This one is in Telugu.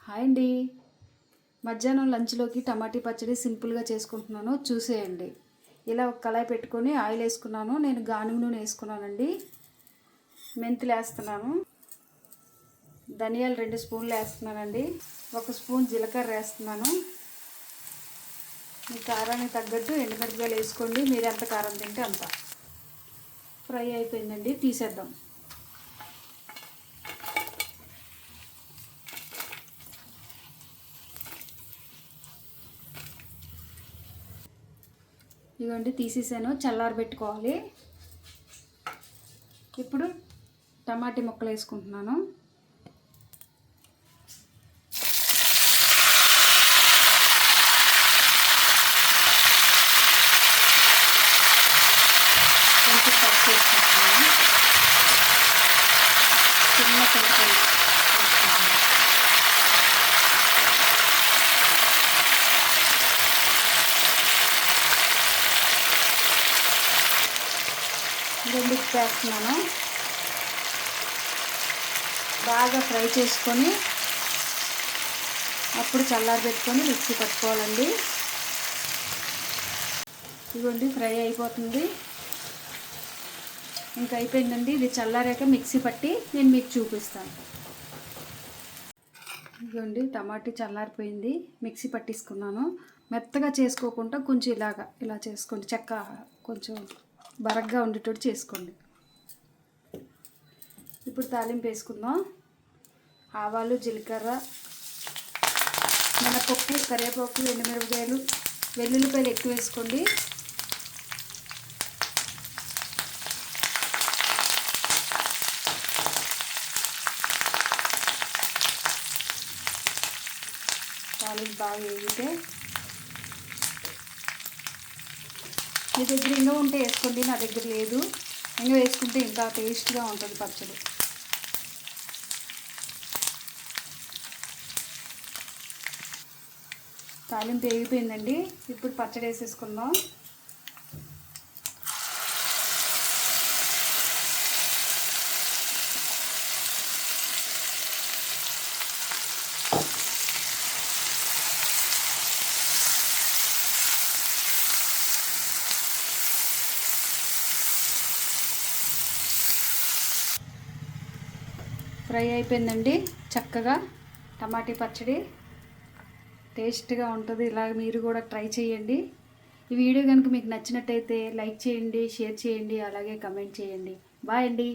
హాయ్ అండి. మధ్యాహ్నం లంచ్లోకి టమాటీ పచ్చడి సింపుల్గా చేసుకుంటున్నాను, చూసేయండి. ఇలా ఒక కళాయి పెట్టుకొని ఆయిల్ వేసుకున్నాను. నేను గానుగ నూనె వేసుకున్నానండి. మెంతులు వేస్తున్నాను. ధనియాలు 2 స్పూన్లు వేస్తున్నానండి. 1 స్పూన్ జీలకర్ర వేస్తున్నాను. మీ కారానికి తగ్గట్టు ఎండుమిరపకాయలు వేసుకోండి. మీరు ఎంత కారం తింటే అంత. ఫ్రై అయిపోయిందండి, తీసేద్దాం. ఇదిగోండి, తీసేసాను. చల్లారబెట్టుకోవాలి. ఇప్పుడు టమాటీ ముక్కలు వేసుకుంటున్నాను. కొంచెం కట్ చేసుకుంటున్నాను. చిన్న చింతపండు వేసుకుంటున్నాను. ఉప్పు వేస్తున్నాను. బాగా ఫ్రై చేసుకొని అప్పుడు చల్లారబెట్టుకొని మిక్సీ పట్టుకోవాలండి. ఇదిగోండి, ఫ్రై అయిపోతుంది. ఇంకా అయిపోయిందండి. ఇది చల్లారాక మిక్సీ పట్టి నేను మీకు చూపిస్తాను. ఇదిగోండి, టమాటీ చల్లారిపోయింది. మిక్సీ పట్టించుకున్నాను. మెత్తగా చేసుకోకుండా కొంచెం ఇలా చేసుకోండి. చెక్క కొంచెం బరగ్గా ఉండేటట్టు చేసుకోండి. ఇప్పుడు తాలింపు వేసుకుందాం. ఆవాలు, జీలకర్ర, మినపప్పు, కరివేపాకు, ఎండుమిరపకాయలు, వెల్లుల్లిపాయలు ఎక్కువ వేసుకోండి. తాలింపు బాగా వేగితే మీ దగ్గర ఇంగ ఉంటే వేసుకోండి. నా దగ్గర లేదు. ఇంగ వేసుకుంటే ఇంకా టేస్ట్గా ఉంటుంది పచ్చడి. తాలింపు వేగిపోయిందండి. ఇప్పుడు పచ్చడి వేసేసుకుందాం. ఫ్రై అయిపోయిందండి. చక్కగా టమాటీ పచ్చడి టేస్ట్గా ఉంటుంది. ఇలాగ మీరు కూడా ట్రై చేయండి. ఈ వీడియో కనుక మీకు నచ్చినట్టయితే లైక్ చేయండి, షేర్ చేయండి, అలాగే కమెంట్ చేయండి. బాయ్ అండి.